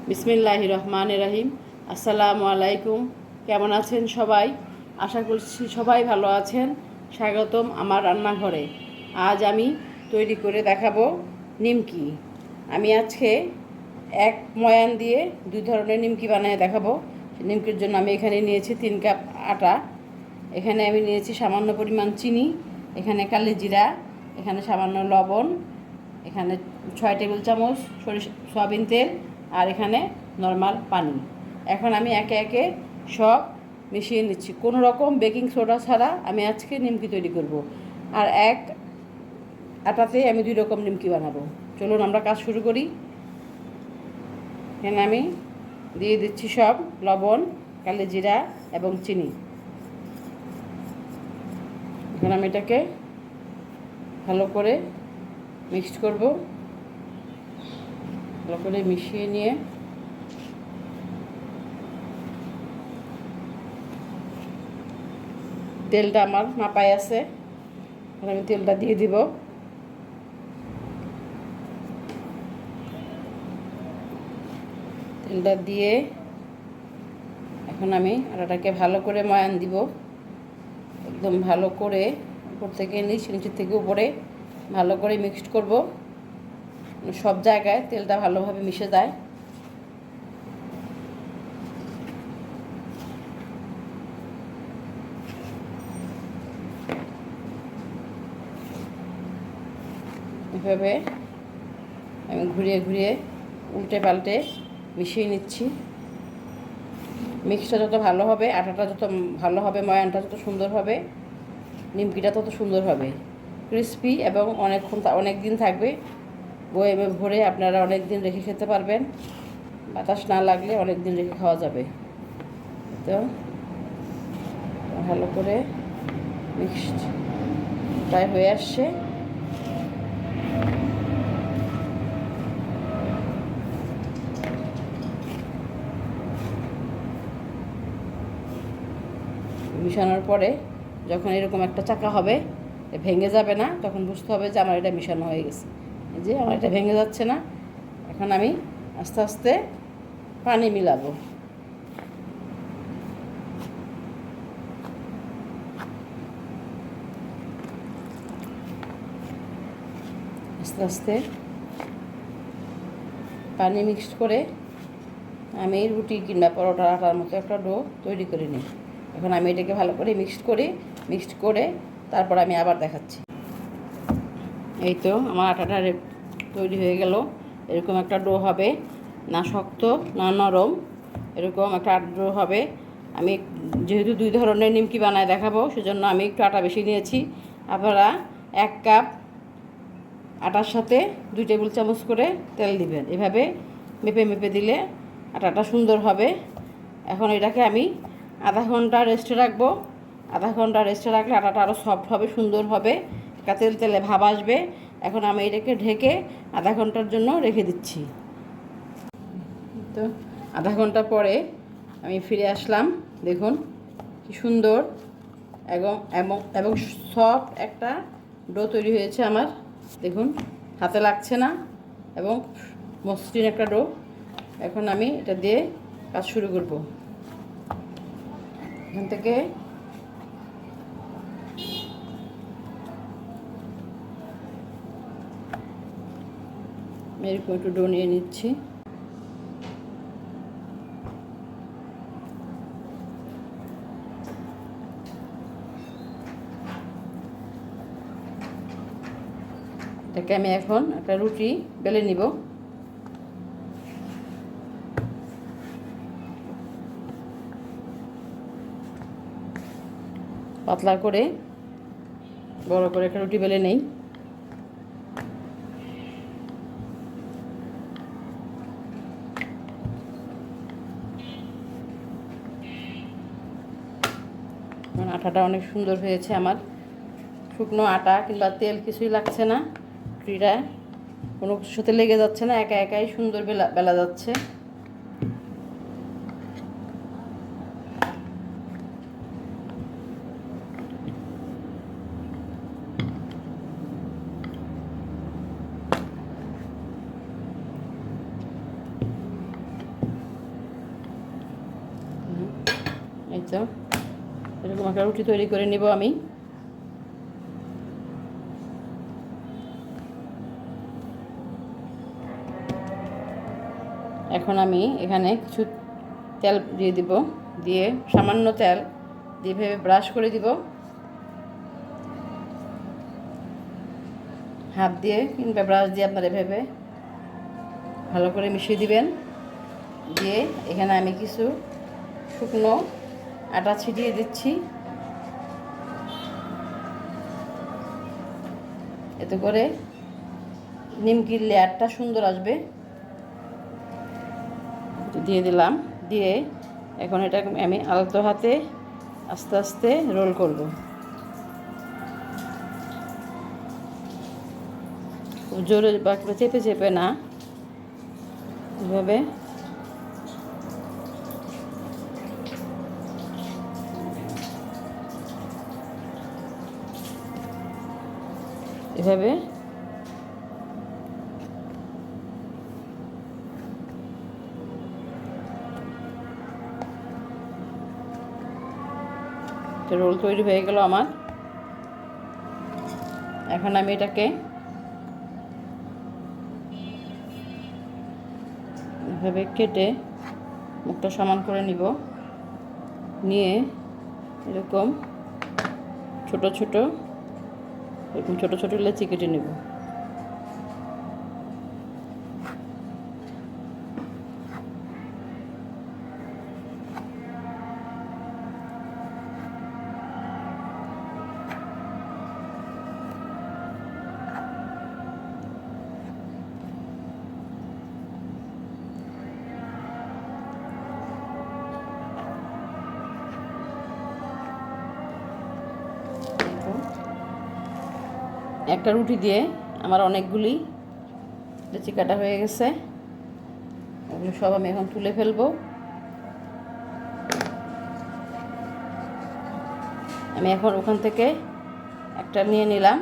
বিসমিল্লাহির রহমানির রহিম। আসসালামু আলাইকুম। কেমন আছেন সবাই? আশা করছি সবাই ভালো আছেন। স্বাগতম আমার রান্নাঘরে। আজ আমি তৈরি করে দেখাবো নিমকি। আমি আজকে এক ময়ান দিয়ে দুই ধরনের নিমকি বানিয়ে দেখাবো। নিমকির জন্য আমি এখানে নিয়েছি 3 কাপ আটা, এখানে আমি নিয়েছি সামান্য পরিমাণ চিনি, এখানে কালি জিরা, এখানে সামান্য লবণ, এখানে 6 টেবিল চামচ সয়াবিন তেল, আর এখানে নর্মাল পানি। এখন আমি একে একে সব মিশিয়ে নিচ্ছি। কোনো রকম বেকিং সোডা ছাড়া আমি আজকে নিমকি তৈরি করব। আর এক আটাতে আমি 2 রকম নিমকি বানাবো। চলুন আমরা কাজ শুরু করি। এখানে আমি দিয়ে দিচ্ছি সব লবণ, কালি জিরা এবং চিনি। এখন আমি এটাকে ভালো করে মিক্সড করব। ভালো করে মিশিয়ে নিয়ে তেলটা আমার মাপায় আছে, এখন আমি তেলটা দিয়ে দিব। তেলটা দিয়ে এখন আমি আটাটাকে ভালো করে ময়ান দিব, একদম ভালো করে উপর থেকে নিচের থেকে উপরে ভালো করে মিক্সড করব, সব জায়গায় তেলটা ভালোভাবে মিশে যায়। এভাবে আমি ঘুরিয়ে ঘুরিয়ে উল্টে পাল্টে মিশিয়ে নিচ্ছি। মিক্সটা যত ভালো হবে, আটাটা যত ভালো হবে, ময়ানটা যত সুন্দর হবে, নিমকিটা তত সুন্দর হবে, ক্রিস্পি এবং অনেক দিন থাকবে। বয়েমে ভরে আপনারা অনেক দিন রেখে খেতে পারবেন। বাতাস না লাগলে অনেক দিন রেখে খাওয়া যাবে। তো ভালো করে মিক্সড প্রায় হয়ে আসছে। মিশানোর পরে যখন এরকম একটা চাকা হবে, ভেঙে যাবে না, তখন বুঝতে হবে যে আমার এটা মিশানো হয়ে গেছে। যে আমার এটা ভেঙে যাচ্ছে না। এখন আমি আস্তে আস্তে পানি মিলাবো। আস্তে আস্তে পানি মিক্সড করে আমি রুটি কিংবা পরোটার আটার মতো একটা ডো তৈরি করে নিই। এখন আমি এটাকে ভালো করে মিক্সড করে তারপর আমি আবার দেখাচ্ছি। এই তো আমার আটাটা তৈরি হয়ে গেল। এরকম একটা ডো হবে, না শক্ত না নরম, এরকম একটা ডো হবে। আমি যেহেতু 2 ধরনের নিমকি বানায় দেখাবো, সেজন্য আমি একটু আটা বেশি নিয়েছি। আপনারা 1 কাপ আটার সাথে 2 টেবিল চামচ করে তেল দিবেন। এভাবে মেপে মেপে দিলে আটাটা সুন্দর হবে। এখন এটাকে আমি আধা ঘন্টা রেস্টে রাখবো। আধা ঘন্টা রেস্টে রাখলে আটাটা আরও সফট হবে, সুন্দর হবে, তেল তেলে ভাব আসবে। এখন আমি এটাকে ঢেকে আধা ঘন্টার জন্য রেখে দিচ্ছি। তো আধা ঘন্টা পরে আমি ফিরে আসলাম। দেখুন কি সুন্দর এবং এবং এবং সফট একটা ডো তৈরি হয়েছে আমার। দেখুন হাতে লাগছে না এবং মসৃণ একটা ডো। এখন আমি এটা দিয়ে কাজ শুরু করব। এখান থেকে এরকম একটু ডো নিয়ে নিচ্ছি। এটাকে আমি এখন একটা রুটি বেলে নিব। পাতলা করে বড় করে একটা রুটি বেলে নেই। আটাটা অনেক সুন্দর হয়েছে আমার। শুকনো আটা কিংবা তেল কিছুই লাগছে না, রুটিটা কোনো কিছুর সাথে লেগে যাচ্ছে না, একা একাই সুন্দর বেলা যাচ্ছে। তো এরকম একটা রুটি তৈরি করে নিব আমি। এখন আমি এখানে কিছু তেল দিয়ে দিব, দিয়ে সামান্য তেল দিয়ে ভেবে ব্রাশ করে দিব, হাত দিয়ে কিংবা ব্রাশ দিয়ে আপনারা এভাবে ভালো করে মিশিয়ে দিবেন। দিয়ে এখানে আমি কিছু শুকনো আটা ছিটিয়ে দিচ্ছি, এতে করে নিমকির লেয়ারটা সুন্দর আসবে। দিয়ে দিলাম, দিয়ে এখন এটা আমি আলতো হাতে আস্তে আস্তে রোল করব। জোরে বা চেপে চেপে না, এভাবে এভাবে রোল তৈরি হয়ে গেল আমার। এখন আমি এটাকে এভাবে কেটে মুখটা সমান করে নিব, নিয়ে এরকম ছোট ছোট লেচি কেটে নেব। একটা রুটি দিয়ে আমার অনেকগুলি লেচি কাটা হয়ে গেছে, ওগুলো সব আমি এখন তুলে ফেলবো। আমি এখন ওখান থেকে একটা নিয়ে নিলাম,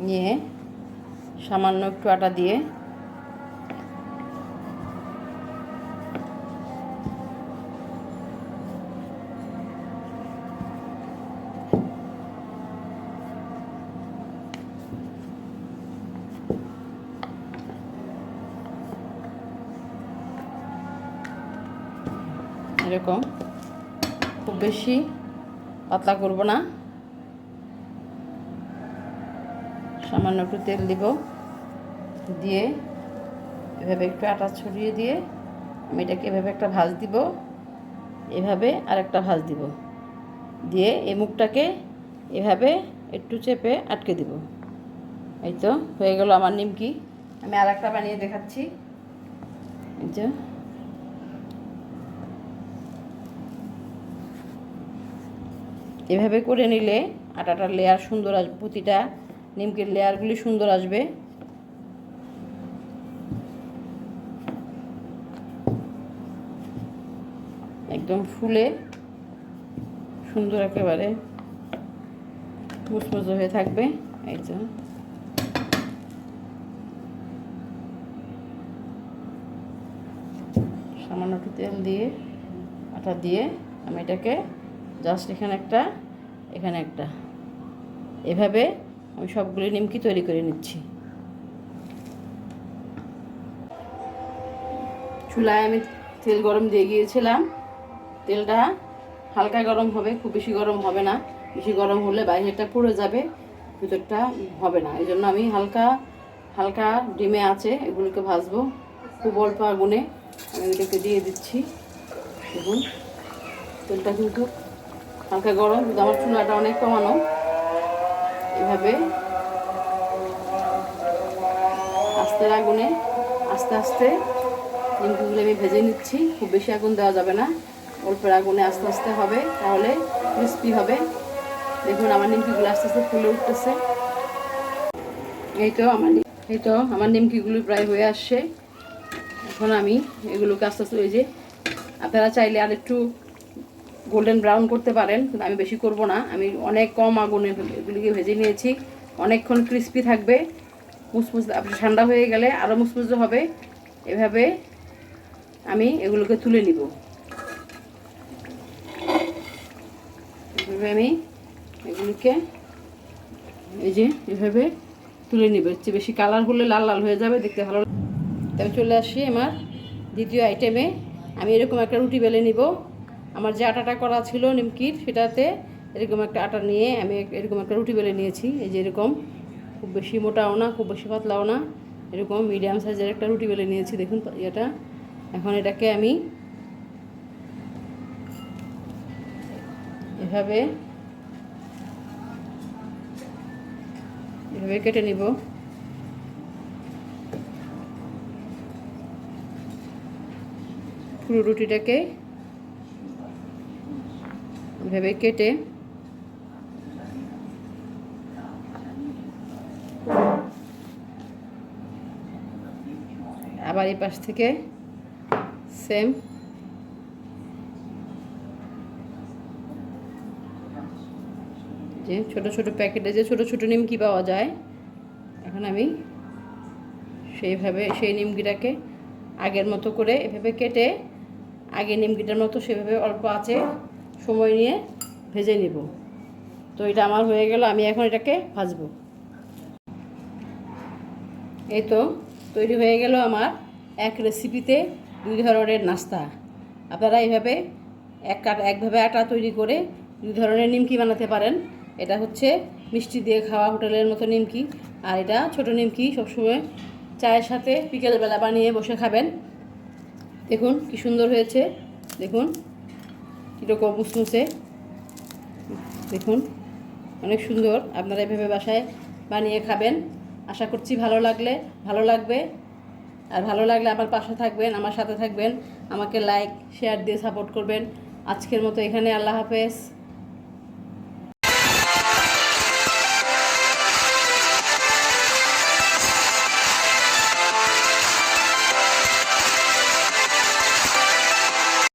নিয়ে সামান্য একটু আটা দিয়ে এরকম খুব বেশি পাতলা করব না, সামান্য একটু তেল দিব, দিয়ে এভাবে একটু আটা ছড়িয়ে দিয়ে আমি এটাকে এভাবে একটা ভাঁজ দিব, এভাবে আর একটা ভাঁজ দিব, দিয়ে এই মুখটাকে এভাবে একটু চেপে আটকে দিব। এই তো হয়ে গেল আমার নিমকি। আমি আর একটা বানিয়ে দেখাচ্ছি। এই যে এভাবে করে নিলে আটাটার লেয়ার সুন্দর আসবে, প্রতিটা নিমকির লেয়ারগুলি সুন্দর আসবে। একদম ফুলে সুন্দর একেবারে মুচমুচে হয়ে থাকবে। এই যে সামান্য একটু তেল দিয়ে আটা দিয়ে আমি এটাকে জাস্ট এখানে একটা এভাবে আমি সবগুলি নিমকি তৈরি করে নিচ্ছি। চুলায় আমি তেল গরম দিয়ে গিয়েছিলাম, তেলটা হালকা গরম হবে, খুব বেশি গরম হবে না। বেশি গরম হলে বাইরেটা পুড়ে যাবে, ভিতরটা হবে না। এই জন্য আমি হালকা ডিমে আছে এগুলোকে ভাজবো, খুব অল্প আগুনে আমি এটাকে দিয়ে দিচ্ছি। দেখুন তেলটা কিন্তু হালকা গরম, কিন্তু আমার চুলাটা অনেক কমানো। এভাবে আস্তে আগুনে আস্তে আস্তে নিমকিগুলো আমি ভেজে নিচ্ছি। খুব বেশি আগুন দেওয়া যাবে না, অল্প আগুনে আস্তে আস্তে হবে, তাহলে ক্রিস্পি হবে। দেখুন আমার নিমকিগুলো আস্তে আস্তে ফুলে উঠতেছে। এই তো আমার নিমকিগুলো প্রায় হয়ে আসছে। এখন আমি এগুলোকে আস্তে আস্তে, ওই যে আপনারা চাইলে আর একটু গোল্ডেন ব্রাউন করতে পারেন, কিন্তু আমি বেশি করব না। আমি অনেক কম আগুনে এগুলিকে ভেজে নিয়েছি, অনেকক্ষণ ক্রিস্পি থাকবে, মুসমুস। ঠান্ডা হয়ে গেলে আরও মুসমুসে হবে। এভাবে আমি এগুলোকে তুলে নিব। এভাবে আমি এগুলোকে এই যে এভাবে তুলে নিব। এর চেয়ে বেশি কালার হলে লাল লাল হয়ে যাবে, দেখতে ভালো। তবে চলে আসি আমার দ্বিতীয় আইটেমে। আমি এরকম একটা রুটি বেলে নিব। আমার যে আটাটা করা ছিল নিমকির, সেটাতে এরকম একটা আটা নিয়ে আমি এরকম একটা রুটি বেলে নিয়েছি। এই যে এরকম, খুব বেশি মোটাও না, খুব বেশি পাতলাও না, এরকম মিডিয়াম সাইজের একটা রুটি বেলে নিয়েছি। দেখুন এটা। এখন এটাকে আমি এভাবে এভাবে কেটে নিব। পুরো রুটিটাকে এভাবে কেটে আবার এই পাশ থেকে সেম যে ছোট ছোট প্যাকেটে যে ছোট ছোট নিমকি পাওয়া যায়, এখন আমি সেই নিমকিটাকে আগের মতো করে এভাবে কেটে আগে নিমকিটার মতো সেভাবে অল্প আঁচে সময় নিয়ে ভেজে নিব। তো এটা আমার হয়ে গেল। আমি এখন এটাকে ভাজবো। এই তো তৈরি হয়ে গেল আমার এক রেসিপিতে 2 ধরনের নাস্তা। আপনারা এইভাবে একভাবে আটা তৈরি করে 2 ধরনের নিমকি বানাতে পারেন। এটা হচ্ছে মিষ্টি দিয়ে খাওয়া হোটেলের মতো নিমকি, আর এটা ছোট নিমকি, সবসময় চায়ের সাথে বিকেলবেলা বানিয়ে বসে খাবেন। দেখুন কি সুন্দর হয়েছে, দেখুন কীরকম মুসমুসে, দেখুন অনেক সুন্দর। আপনারা এভাবে বাসায় বানিয়ে খাবেন। আশা করছি ভালো লাগবে। আর ভালো লাগলে আমার পাশে থাকবেন, আমার সাথে থাকবেন, আমাকে লাইক শেয়ার দিয়ে সাপোর্ট করবেন। আজকের মতো এখানে, আল্লাহ হাফেজ।